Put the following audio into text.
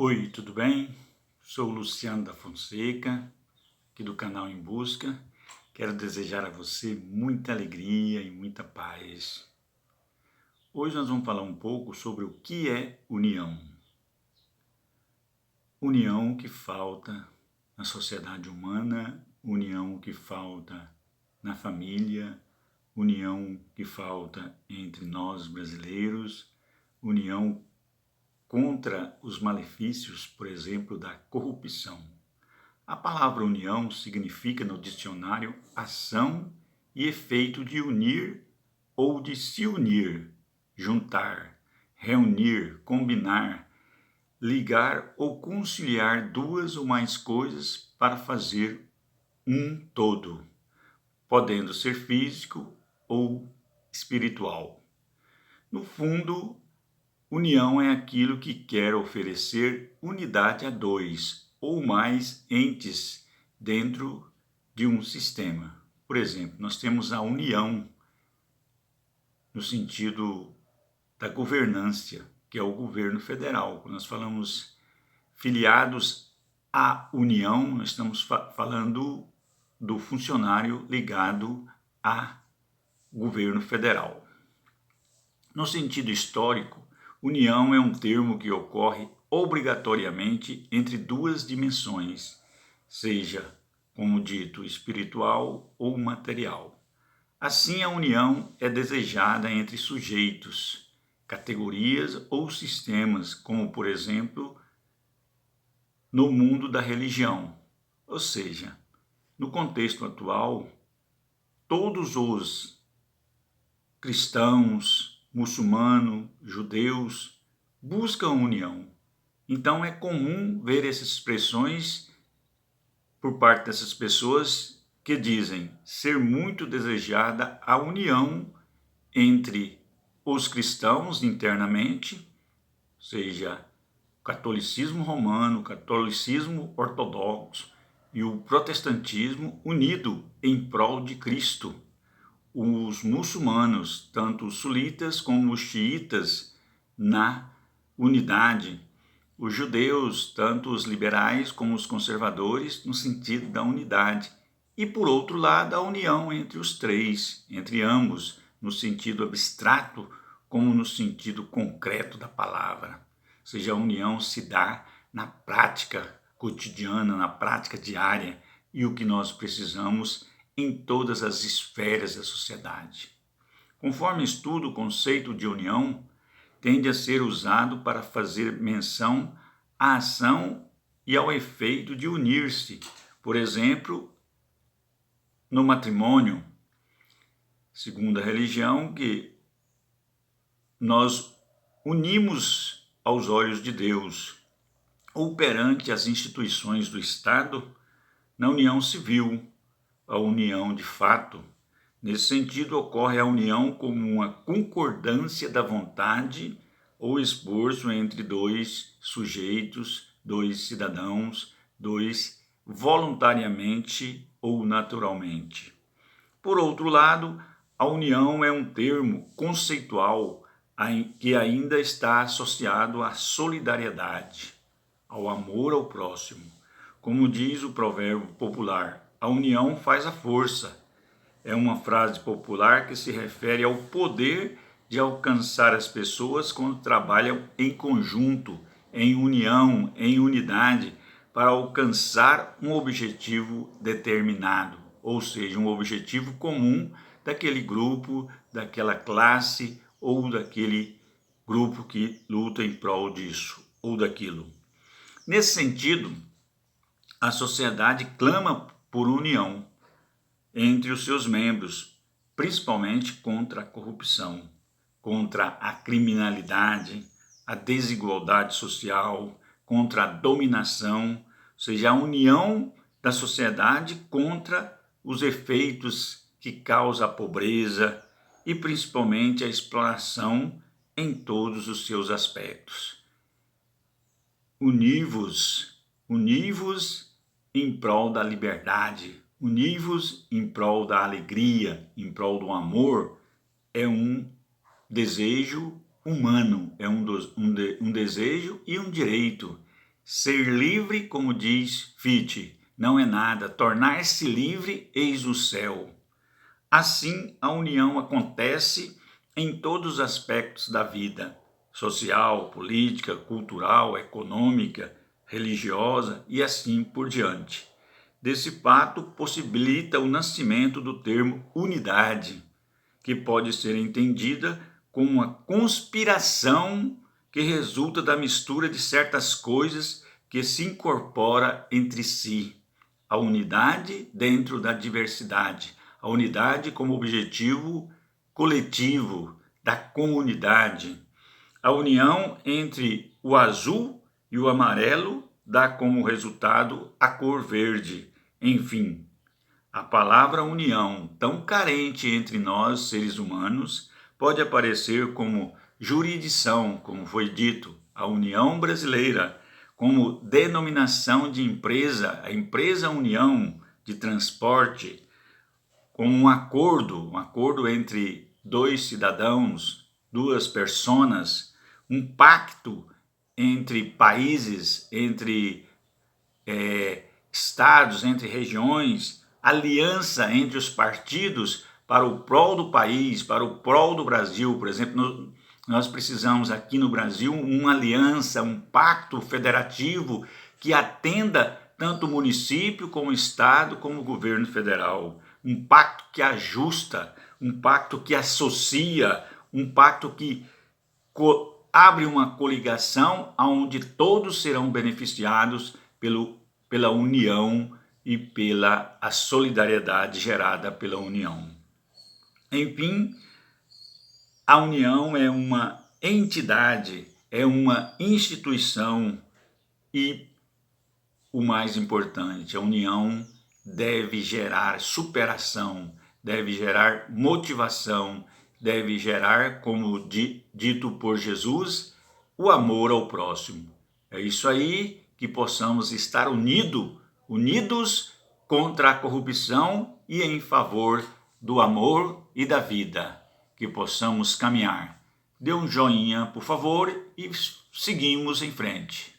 Oi, tudo bem? Sou o Luciano da Fonseca, aqui do canal Em Busca. Quero desejar a você muita alegria e muita paz. Hoje nós vamos falar um pouco sobre o que é união. União que falta na sociedade humana, união que falta na família, união que falta entre nós brasileiros, união contra os malefícios, por exemplo, da corrupção. A palavra união significa no dicionário ação e efeito de unir ou de se unir, juntar, reunir, combinar, ligar ou conciliar duas ou mais coisas para fazer um todo, podendo ser físico ou espiritual. No fundo, união é aquilo que quer oferecer unidade a dois ou mais entes dentro de um sistema. Por exemplo, nós temos a união no sentido da governância, que é o governo federal. Quando nós falamos filiados à União, nós estamos falando do funcionário ligado ao governo federal. No sentido histórico, união é um termo que ocorre obrigatoriamente entre duas dimensões, seja, como dito, espiritual ou material. Assim, a união é desejada entre sujeitos, categorias ou sistemas, como, por exemplo, no mundo da religião. Ou seja, no contexto atual, todos os cristãos, muçulmanos, judeus, buscam união. Então é comum ver essas expressões por parte dessas pessoas que dizem ser muito desejada a união entre os cristãos internamente, seja o catolicismo romano, o catolicismo ortodoxo e o protestantismo unido em prol de Cristo. Os muçulmanos, tanto os sunitas como os xiitas, na unidade. Os judeus, tanto os liberais como os conservadores, no sentido da unidade. E, por outro lado, a união entre os três, entre ambos, no sentido abstrato como no sentido concreto da palavra. Ou seja, a união se dá na prática cotidiana, na prática diária, e o que nós precisamos em todas as esferas da sociedade. Conforme estudo, o conceito de união tende a ser usado para fazer menção à ação e ao efeito de unir-se. Por exemplo, no matrimônio, segundo a religião, que nós unimos aos olhos de Deus, ou perante as instituições do Estado, na união civil, a união de fato. Nesse sentido, ocorre a união como uma concordância da vontade ou esforço entre dois sujeitos, dois cidadãos, dois voluntariamente ou naturalmente. Por outro lado, a união é um termo conceitual que ainda está associado à solidariedade, ao amor ao próximo. Como diz o provérbio popular, a união faz a força. É uma frase popular que se refere ao poder de alcançar as pessoas quando trabalham em conjunto, em união, em unidade, para alcançar um objetivo determinado, ou seja, um objetivo comum daquele grupo, daquela classe ou daquele grupo que luta em prol disso ou daquilo. Nesse sentido, a sociedade clama por união entre os seus membros, principalmente contra a corrupção, contra a criminalidade, a desigualdade social, contra a dominação, ou seja, a união da sociedade contra os efeitos que causa a pobreza e principalmente a exploração em todos os seus aspectos. Univos em prol da liberdade, univos em prol da alegria, em prol do amor, é um desejo humano, é um desejo e um direito Ser livre, como diz Fichte, não é nada. Tornar-se livre, eis o céu. Assim, a união acontece em todos os aspectos da vida: social, política, cultural, econômica, religiosa e assim por diante. Desse fato, possibilita o nascimento do termo unidade, que pode ser entendida como uma conspiração que resulta da mistura de certas coisas que se incorpora entre si. A unidade dentro da diversidade, a unidade como objetivo coletivo da comunidade. A união entre o azul e o amarelo dá como resultado a cor verde. Enfim, a palavra união, tão carente entre nós, seres humanos, pode aparecer como jurisdição, como foi dito, a União Brasileira, como denominação de empresa, a Empresa União de Transporte, como um acordo entre dois cidadãos, duas personas, um pacto entre países, entre estados, entre regiões, aliança entre os partidos para o prol do país, para o prol do Brasil. Por exemplo, nós precisamos aqui no Brasil uma aliança, um pacto federativo que atenda tanto o município como o estado, como o governo federal. Um pacto que ajusta, um pacto que associa, um pacto que abre uma coligação onde todos serão beneficiados pela união e pela a solidariedade gerada pela união. Enfim, a união é uma entidade, é uma instituição e, o mais importante, a união deve gerar superação, deve gerar motivação, deve gerar, como dito por Jesus, o amor ao próximo. É isso aí, que possamos estar unidos contra a corrupção e em favor do amor e da vida, que possamos caminhar. Dê um joinha, por favor, e seguimos em frente.